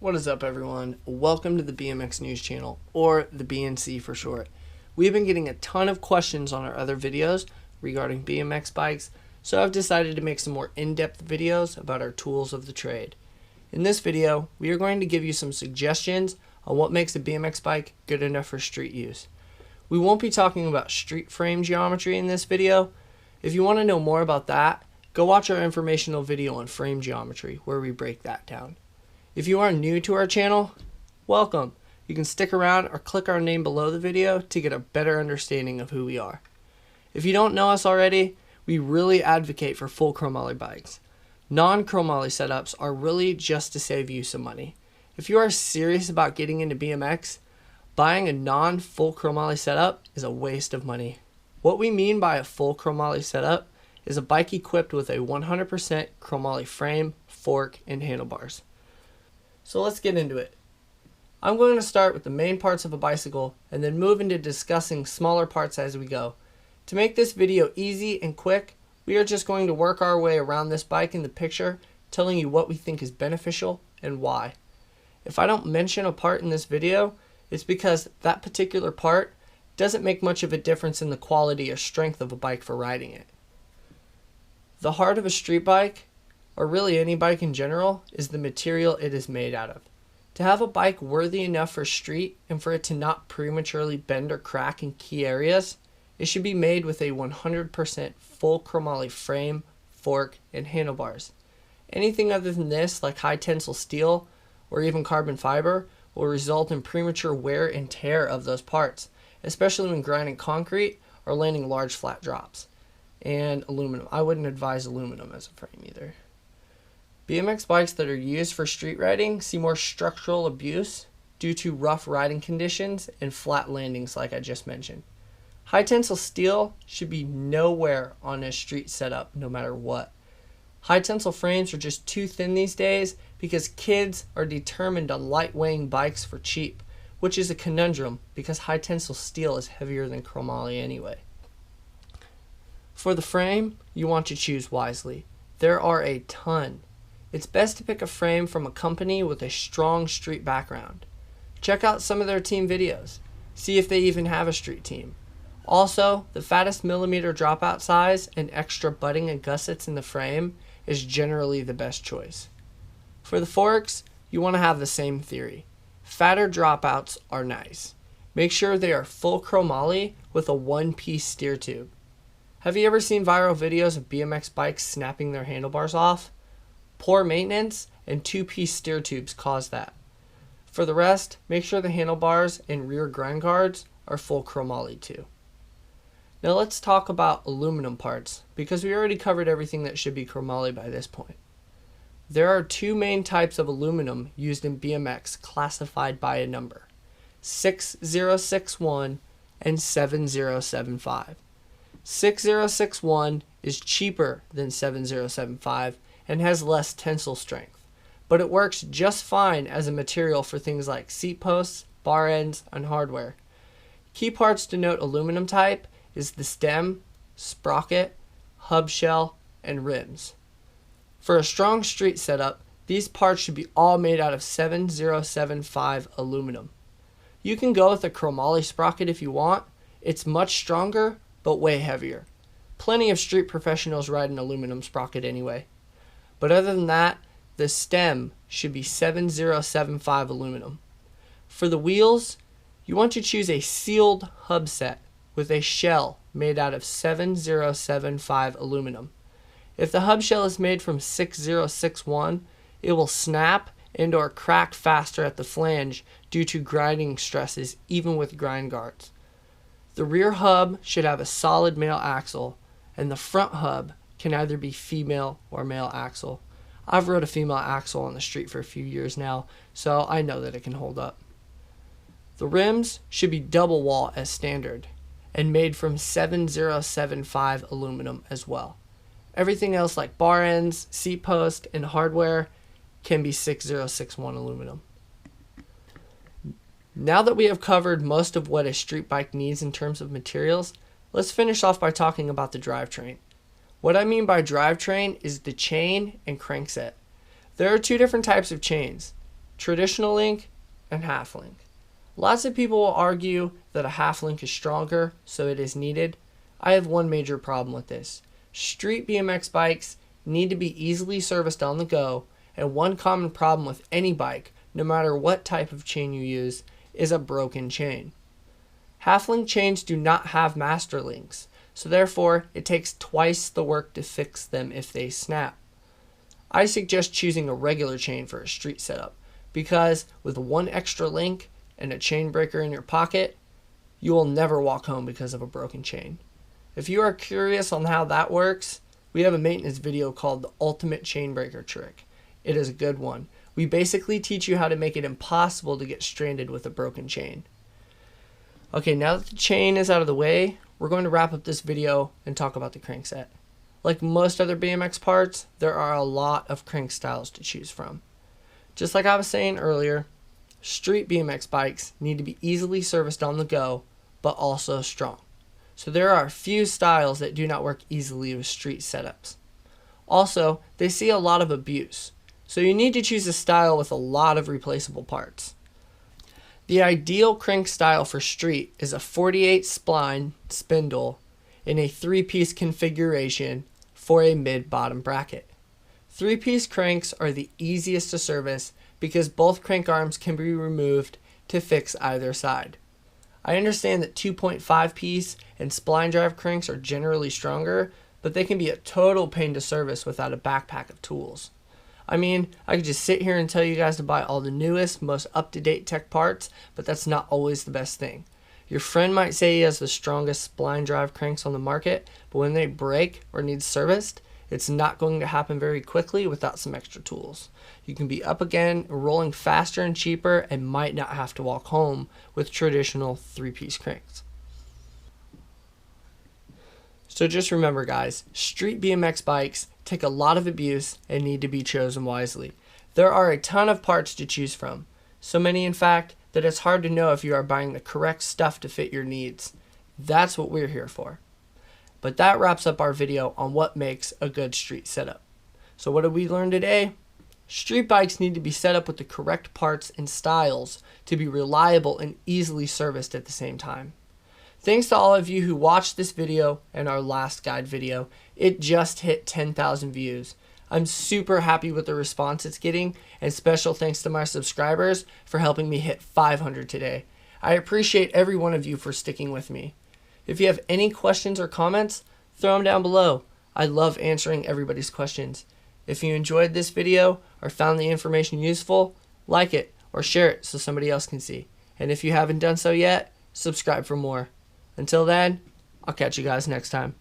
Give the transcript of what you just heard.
What is up, everyone? Welcome to the BMX News Channel, or the BNC for short. We've been getting a ton of questions on our other videos regarding BMX bikes, so I've decided to make some more in-depth videos about our tools of the trade. In this video, we are going to give you some suggestions on what makes a BMX bike good enough for street use. We won't be talking about street frame geometry in this video. If you want to know more about that, go watch our informational video on frame geometry where we break that down. If you are new to our channel, welcome. You can stick around or click our name below the video to get a better understanding of who we are. If you don't know us already, we really advocate for full chromoly bikes. Non-chromoly setups are really just to save you some money. If you are serious about getting into BMX, buying a non-full chromoly setup is a waste of money. What we mean by a full chromoly setup is a bike equipped with a 100% chromoly frame, fork, and handlebars. So let's get into it. I'm going to start with the main parts of a bicycle and then move into discussing smaller parts as we go. To make this video easy and quick, we are just going to work our way around this bike in the picture, telling you what we think is beneficial and why. If I don't mention a part in this video, it's because that particular part doesn't make much of a difference in the quality or strength of a bike for riding it. The heart of a street bike, or really any bike in general, is the material it is made out of. To have a bike worthy enough for street and for it to not prematurely bend or crack in key areas, it should be made with a 100% full chromoly frame, fork, and handlebars. Anything other than this, like high tensile steel or even carbon fiber, will result in premature wear and tear of those parts, especially when grinding concrete or landing large flat drops. And aluminum. I wouldn't advise aluminum as a frame either. BMX bikes that are used for street riding see more structural abuse due to rough riding conditions and flat landings like I just mentioned. High tensile steel should be nowhere on a street setup no matter what. High tensile frames are just too thin these days because kids are determined on light weighing bikes for cheap, which is a conundrum because high tensile steel is heavier than chromoly anyway. For the frame, you want to choose wisely. There are a ton. It's best to pick a frame from a company with a strong street background. Check out some of their team videos. See if they even have a street team. Also, the fattest millimeter dropout size and extra butting and gussets in the frame is generally the best choice. For the forks, you want to have the same theory. Fatter dropouts are nice. Make sure they are full chromoly with a one-piece steer tube. Have you ever seen viral videos of BMX bikes snapping their handlebars off? Poor maintenance and two-piece steer tubes cause that. For the rest, make sure the handlebars and rear grind guards are full chromoly too. Now let's talk about aluminum parts, because we already covered everything that should be chromoly by this point. There are two main types of aluminum used in BMX classified by a number: 6061 and 7075. 6061 is cheaper than 7075 and has less tensile strength, but it works just fine as a material for things like seat posts, bar ends, and hardware. Key parts to note aluminum type is the stem, sprocket, hub shell, and rims. For a strong street setup, these parts should be all made out of 7075 aluminum. You can go with a chromoly sprocket if you want. It's much stronger, but way heavier. Plenty of street professionals ride an aluminum sprocket anyway. But other than that, the stem should be 7075 aluminum. For the wheels, you want to choose a sealed hub set with a shell made out of 7075 aluminum. If the hub shell is made from 6061, it will snap and or crack faster at the flange due to grinding stresses even with grind guards. The rear hub should have a solid male axle, and the front hub can either be female or male axle. I've rode a female axle on the street for a few years now, so I know that it can hold up. The rims should be double wall as standard, and made from 7075 aluminum as well. Everything else like bar ends, seat post, and hardware can be 6061 aluminum. Now that we have covered most of what a street bike needs in terms of materials, let's finish off by talking about the drivetrain. What I mean by drivetrain is the chain and crankset. There are two different types of chains. traditional link, and half link. Lots of people will argue that a half link is stronger, so it is needed. I have one major problem with this. Street BMX bikes need to be easily serviced on the go, and one common problem with any bike, no matter what type of chain you use, is a broken chain. Half link chains do not have master links, so therefore it takes twice the work to fix them if they snap. I suggest choosing a regular chain for a street setup, because with one extra link and a chain breaker in your pocket, you will never walk home because of a broken chain. If you are curious on how that works, we have a maintenance video called the Ultimate Chain Breaker Trick. It is a good one. We basically teach you how to make it impossible to get stranded with a broken chain. Okay, now that the chain is out of the way, we're going to wrap up this video and talk about the crankset. Like most other BMX parts, there are a lot of crank styles to choose from. Just like I was saying earlier, street BMX bikes need to be easily serviced on the go, but also strong. So there are a few styles that do not work easily with street setups. Also, they see a lot of abuse, so you need to choose a style with a lot of replaceable parts. The ideal crank style for street is a 48 spline spindle in a 3-piece configuration for a mid-bottom bracket. 3-piece cranks are the easiest to service because both crank arms can be removed to fix either side. I understand that 2.5-piece and spline drive cranks are generally stronger, but they can be a total pain to service without a backpack of tools. I mean, I could just sit here and tell you guys to buy all the newest, most up-to-date tech parts, but that's not always the best thing. Your friend might say he has the strongest spline drive cranks on the market, but when they break or need serviced, it's not going to happen very quickly without some extra tools. You can be up again, rolling faster and cheaper, and might not have to walk home with traditional 3-piece cranks. So just remember guys, street BMX bikes take a lot of abuse and need to be chosen wisely. There are a ton of parts to choose from. So many in fact that it's hard to know if you are buying the correct stuff to fit your needs. That's what we're here for. But that wraps up our video on what makes a good street setup. So what did we learn today? Street bikes need to be set up with the correct parts and styles to be reliable and easily serviced at the same time. Thanks to all of you who watched this video and our last guide video. It just hit 10,000 views. I'm super happy with the response it's getting, and special thanks to my subscribers for helping me hit 500 today. I appreciate every one of you for sticking with me. If you have any questions or comments, throw them down below. I love answering everybody's questions. If you enjoyed this video or found the information useful, like it or share it so somebody else can see. And if you haven't done so yet, subscribe for more. Until then, I'll catch you guys next time.